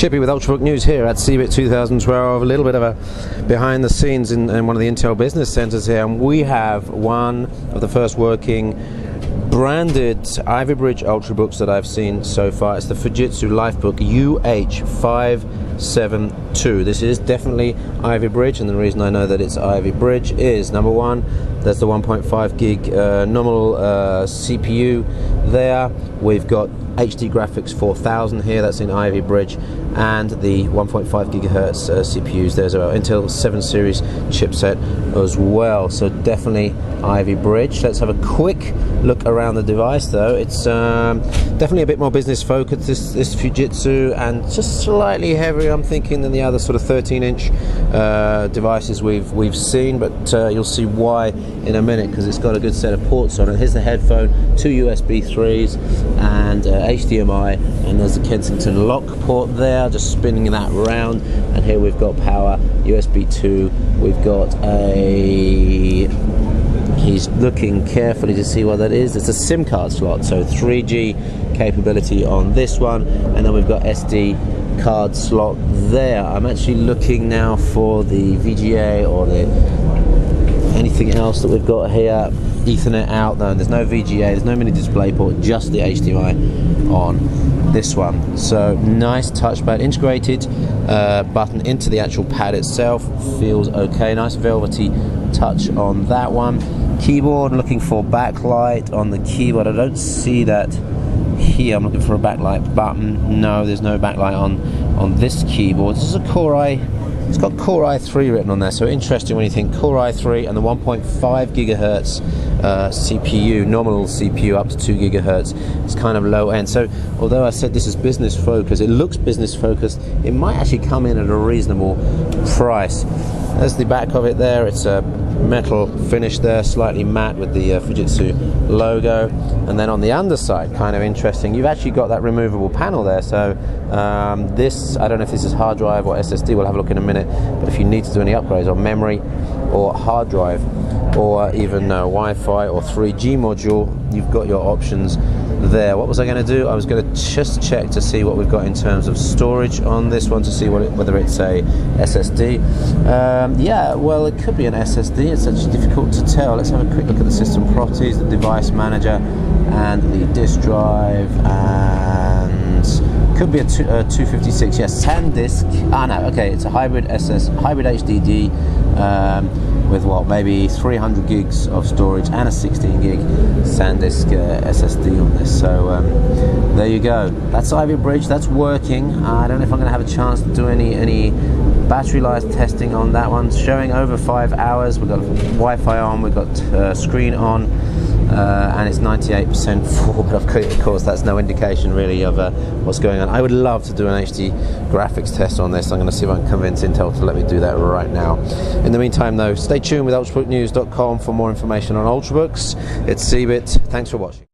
Chippy with Ultrabook News here at CeBIT 2012. A little bit of a behind the scenes in one of the Intel business centers here, and we have one of the first working branded Ivy Bridge Ultrabooks that I've seen so far. It's the Fujitsu UH572. This is definitely Ivy Bridge, and the reason I know that it's Ivy Bridge is, number one, there's the 1.5 gig nominal CPU there. We've got HD graphics 4000 here, that's in Ivy Bridge, and the 1.5 gigahertz CPUs. There's a Intel 7 series chipset as well, so definitely Ivy Bridge. Let's have a quick look around the device though. It's definitely a bit more business focused, this Fujitsu, and just slightly heavier, I'm thinking, than the other sort of 13-inch devices we've seen, but you'll see why in a minute, because it's got a good set of ports on it. Here's the headphone, two USB 3s and HDMI, and there's the Kensington lock port there, just spinning that around. And here we've got power, USB 2, we've got a, he's looking carefully to see what that is. It's a SIM card slot, so 3G capability on this one, and then we've got SD card slot there. I'm actually looking now for the VGA or the anything else that we've got here. Ethernet out though, there's no VGA, there's no mini display port, just the HDMI on this one. So nice touchpad, integrated button into the actual pad itself, feels okay. Nice velvety touch on that one. Keyboard, looking for backlight on the keyboard. I don't see that here. I'm looking for a backlight button. No, there's no backlight on this keyboard. This is a Core i. It's got Core i3 written on there, so interesting when you think Core i3 and the 1.5 gigahertz CPU, nominal CPU up to 2 gigahertz. It's kind of low end. So although I said this is business focused, it looks business focused, it might actually come in at a reasonable price. There's the back of it there. It's a metal finish there, slightly matte with the Fujitsu logo. And then on the underside, kind of interesting, you've actually got that removable panel there. So this, I don't know if this is hard drive or SSD, we'll have a look in a minute, but if you need to do any upgrades on memory or hard drive or even Wi-Fi or 3G module, you've got your options there. What was I going to do? I was going to just check to see what we've got in terms of storage on this one, to see whether it's a SSD. Yeah, well, it could be an SSD. It's actually difficult to tell. Let's have a quick look at the system properties, the device manager, and the disk drive, and could be a 256. Yes, SanDisk. Ah, no. Okay, it's a hybrid HDD. With what, maybe 300 gigs of storage and a 16 gig SanDisk SSD on this. So there you go. That's Ivy Bridge. That's working. I don't know if I'm going to have a chance to do any battery life testing on that one. It's showing over 5 hours. We've got Wi-Fi on. We've got screen on. And it's 98% full, but of course that's no indication really of what's going on. I would love to do an HD graphics test on this. I'm going to see if I can convince Intel to let me do that right now. In the meantime though, stay tuned with ultrabooknews.com for more information on Ultrabooks. It's CeBIT. Thanks for watching.